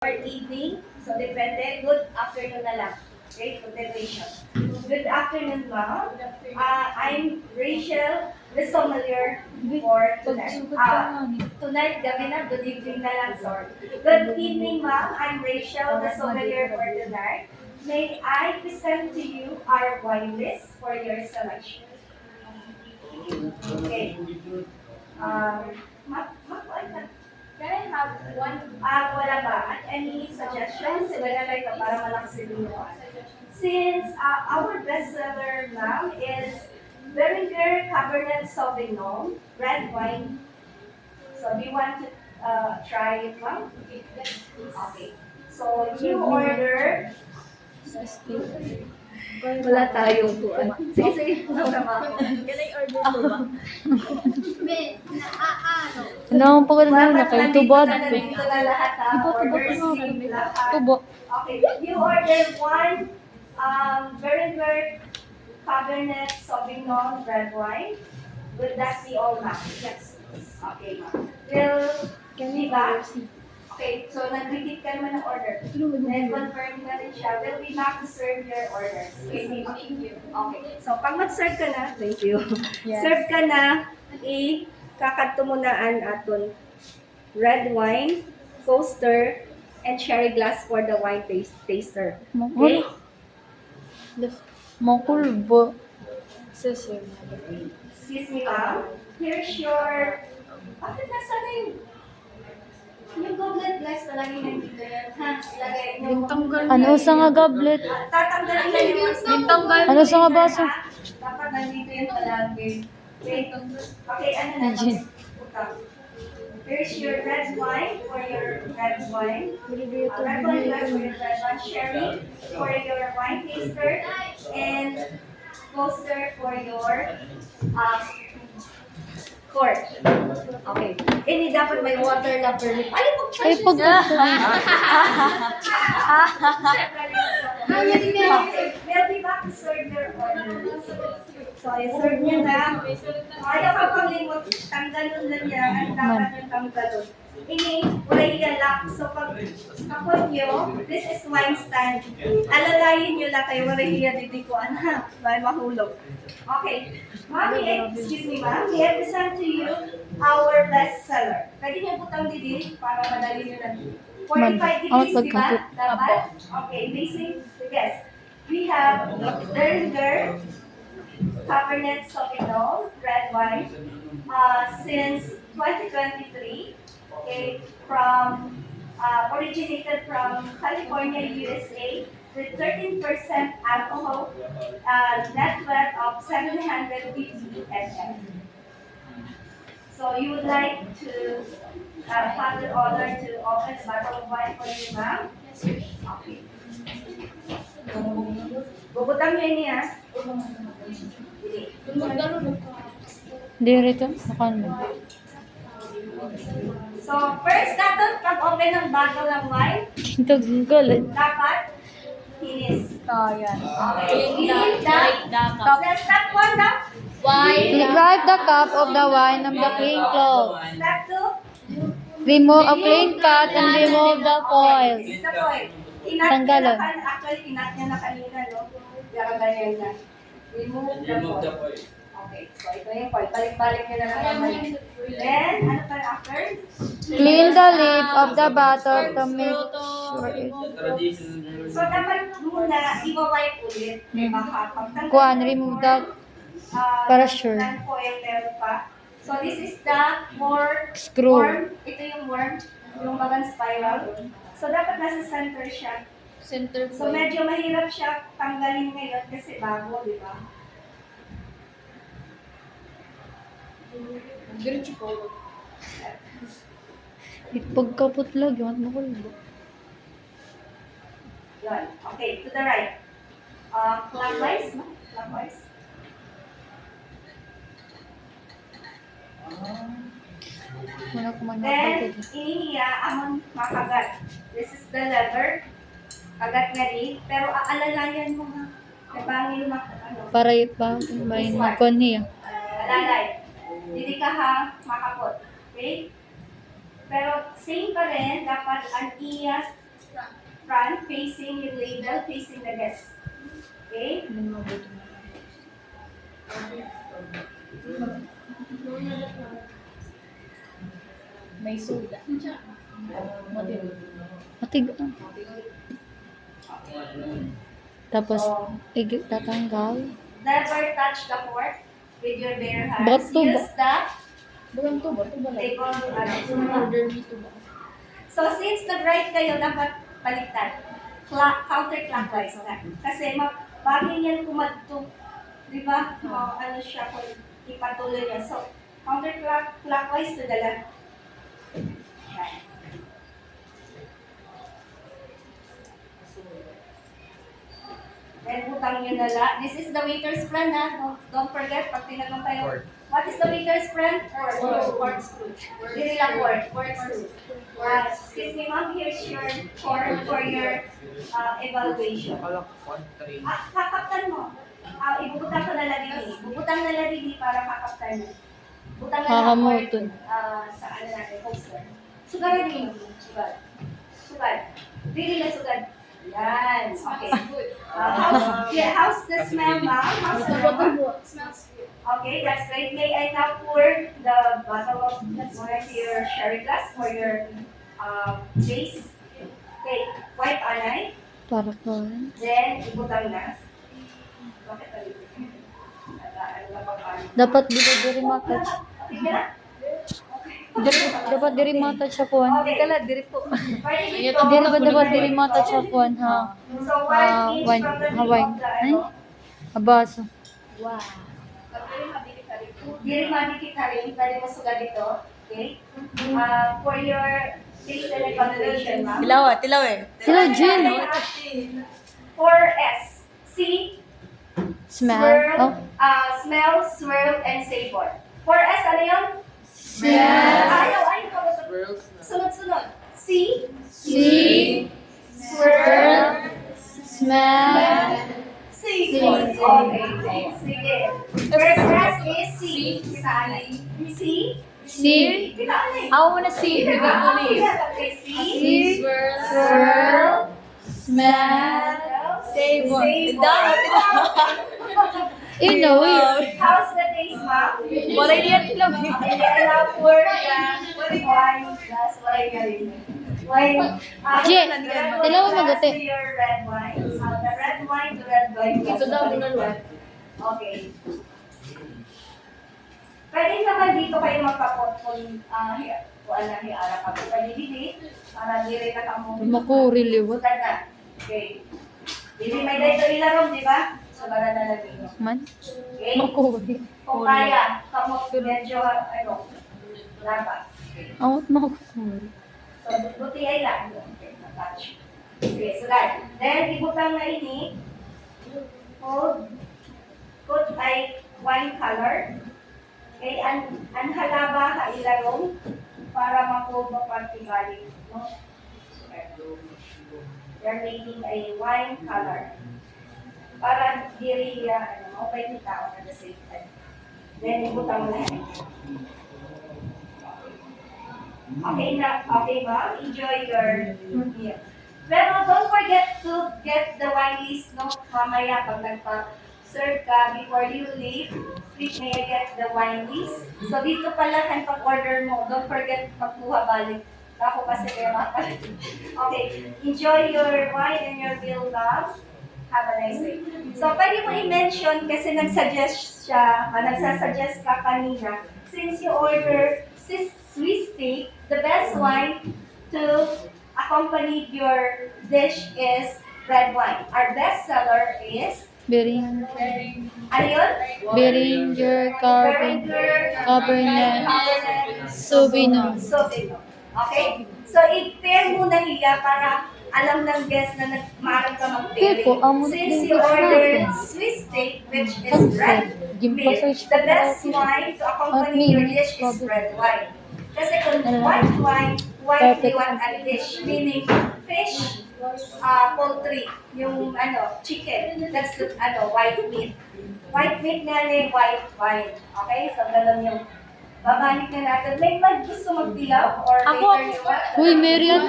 or evening. So, depende. Good afternoon na lang. Okay, continuation. Good afternoon, ma'am. I'm Rachel, the sommelier for tonight. Tonight, gabi na, good evening na lang, sorry. Good evening, ma'am. I'm Rachel, the sommelier for tonight. May I present to you our wine list for your selection. Okay. Can I have one? Wala ba? Any suggestions? Ilalagay ka para malakas yung Since our bestseller now is Beringer Cabernet Sauvignon, red wine. So do you want to try it, ma'am? Okay. So you order. Wala tayong buwan. Sige, sige. Nasama ako. Can I order po ba? Ano ang pagkakala na kayo? Tubod. Nandito na lahat ha. Orders, lahat. Tubo. Okay. You order one Beringer Cabernet Sauvignon red wine. Would that be all, ma'am? Yes. Okay, ma'am. Will be back. Okay, so nag-repeat ka naman ng order. Then confirm na rin siya. We'll be back to serve your orders. Okay, thank you. Okay, so pag mag-serve ka na, thank you. Yes. Serve ka na, kakadto mo na ang aton red wine, coaster, and cherry glass for the wine taster. Okay? Makulbo. Excuse me, ma'am. Here's your... Bakit nasa na yung goblet glass palagi nandito yan, ha? Ilagay nyo. Ano sa nga goblet? Tatanggalin na yung Ano sa nga baso? Dapat nandito yan palagi. Okay, okay, ano na? Here's your red wine for your red wine. Red wine glass for your red wine. Sherry for your wine taster. And coaster for your quart. Okay. Ini dapat may water na permit. Ay, Ay, pag-charge We'll be back to serve your order. So, i-serve niya na. Ayaw ka panglimot, tanggalon na niya. Ang dapat yung tanggalon. Ini, wala ilalak. So, pag kapon nyo, this is wine stand. Alalayin nyo lang kayo, wala didikuan ha. May mahulog. Okay. Mami, excuse me ma'am, may I present to you our best seller. Pwede niyo putang didi para madali nyo lang. 45 degrees, di ba? Dapat? Okay, basic. Yes. We have Beringer Cabernet Sauvignon red wine since 2023. Okay, from originated from California, USA, with 13% alcohol, net worth of 750 ml. So you would like to have the order to open a bottle of wine for you, ma'am? Yes, sir. Okay. Bubutang nyo ini, ha? Di rito? Nakan mo. So, first natin, pag-open ng bottle ng wine, Ito, galit. dapat hinis. Ayan. Okay. Hinis the cup. Step 1 na. Wipe the cup of the wine of the clean cloth. Step 2. Remove a clean cut and remove the foil. This is the point. Inat niya Tanggalon. na, actually, inat niya na kanina, no? Kaya ganyan na. Remove the foil. Okay, so ito yung foil. Balik-balik niya na lang naman. Then, ano pa after? Clean the lid of the bottle to make sure it... So, dapat muna, i-wipe ulit. Baka pagtanggal. Kuan, remove the... para sure. Non-foil meron pa. So, this is the more Screw. worm. Ito yung worm, yung bagang spiral. So, dapat nasa center siya. So, medyo mahirap siya tanggalin ngayon kasi bago, di ba? Pagkaputlag, yung makulbo. Yun. Okay, to the right. Clockwise, no? Clockwise. Wala ko man Then, napagod. inihiya amon makagat. This is the lever. Kagat nga rin. Pero aalalayan mo nga. Nabangin mo, ano. Para ipa, may kuan niya. Alalay. Hindi ka ha, makapot. Okay? Pero same pa rin, dapat ang iyas front, facing yung label, facing the guest. Okay? May suda. Motibo. Matig. Tapos, tatanggal. Never touch the fork with your bare hands. Bato ba? Use the Bukan to ba? To ba lang? table. Order me to ba? So, since nag-right kayo, dapat baliktad. Counterclockwise na. Kasi bagay yan kumadto. Di ba? Ano siya kung ipatuloy niya. So, counterclockwise to the left. Yan. Then, butang nyo nala. This is the waiter's friend, ha? Don't forget, pag tinanong kayo, what is the waiter's friend? Fork screw. Dili lang fork screw. Excuse me, ma'am, here's your fork for your evaluation. Kakaptan mo. Ibubutang ko na lagi. Bubutang na lagi para kakaptan mo. Butang na lang Kakamuton. sa ano natin, poster. Sugaran din. Sugad. Dili na sugad. Yan. Okay. How's the smell, ma'am? How's the aroma? Smells good. Okay, that's great. May I now pour the bottle of wine to your sherry glass for your base? Okay, white anay. Para ko. Then, ibutang na. Bakit tayo? Ano na ba pa? Dapat diri matouch. Okay na? Dapat diri matouch sa kuan. Okay. Diri po. Pwede Dapat diri matouch sa kuan ha. So, one Wine, inch from the tip Hawaii. of the Ay, abaso. Wow. Diri mabikit na rin, pwede mo suga dito. Okay? For your base and evaluation, ma'am. Tilaw eh. Sila Jin. 4S. See, Smell. swirl, Oh. smell, swirl, and savor. 4S, ano yun? Smell. Ayaw, sunod-sunod. See, See, swirl, smell, savor. Okay, sige. First S is see. Saan? See? see, Bilaan eh. I wanna see. Okay, see, swirl, smell, Savor. Inuwi. How's the taste, ma'am? Wala yan tilaw. Hindi alam for the wine glass. Wala galing. Wine. Je, tilaw mo glass gati. to your red wine. The red wine to red wine. Ito daw muna luwan. Okay. Pwede naman dito kayo magkapot kung hiara ka. Pwede dito para dire ka kamo. Makuri liwat. Sudan na. Okay. Dili may dito ilarong, di ba? So, bara na lagi. Man, Okay? makuri. Kung kaya, kamot medyo, laba. Awat makuri. So, buti ay lang. Okay, na-touch. Okay, so that. Then, ibutang na ini. Put ay wine color. Okay, ang halaba ha ilarong para makuha particularly. No? They're making a wine color. Para diri okay ni tao at the same time. Then, ibutang mo na yan. Okay ba? Enjoy your meal. Pero don't forget to get the wine list, no? Mamaya pag nagpa-serve ka, before you leave, please may I get the wine list. So dito pala kan pag-order mo, don't forget magkuha balik. Ako kasi kaya Okay, enjoy your wine and your bill, love. Have a nice day. So, pwede mo i-mention kasi nagsasuggest ka kanina. Since you order Swiss steak, the best wine to accompany your dish is red wine. Our best seller is, Bering, ano yun? Beringer, Cabernet Sauvignon. Sauvignon. Okay? So, i-pair mo na hiya para alam ng guest na maalam ka mag-pairing. Pero, amo na Since din you gusto ordered natin. Swiss steak, which is red, Gimpasearch the best wine to accompany your dish is red wine. Kasi kung white wine you want a dish, meaning fish, poultry, yung chicken, that's the white meat. White meat nga white wine. Okay? So, ganun yung babalik na natin. May gusto magdilaw or Ako. later you want? Uy, Marian.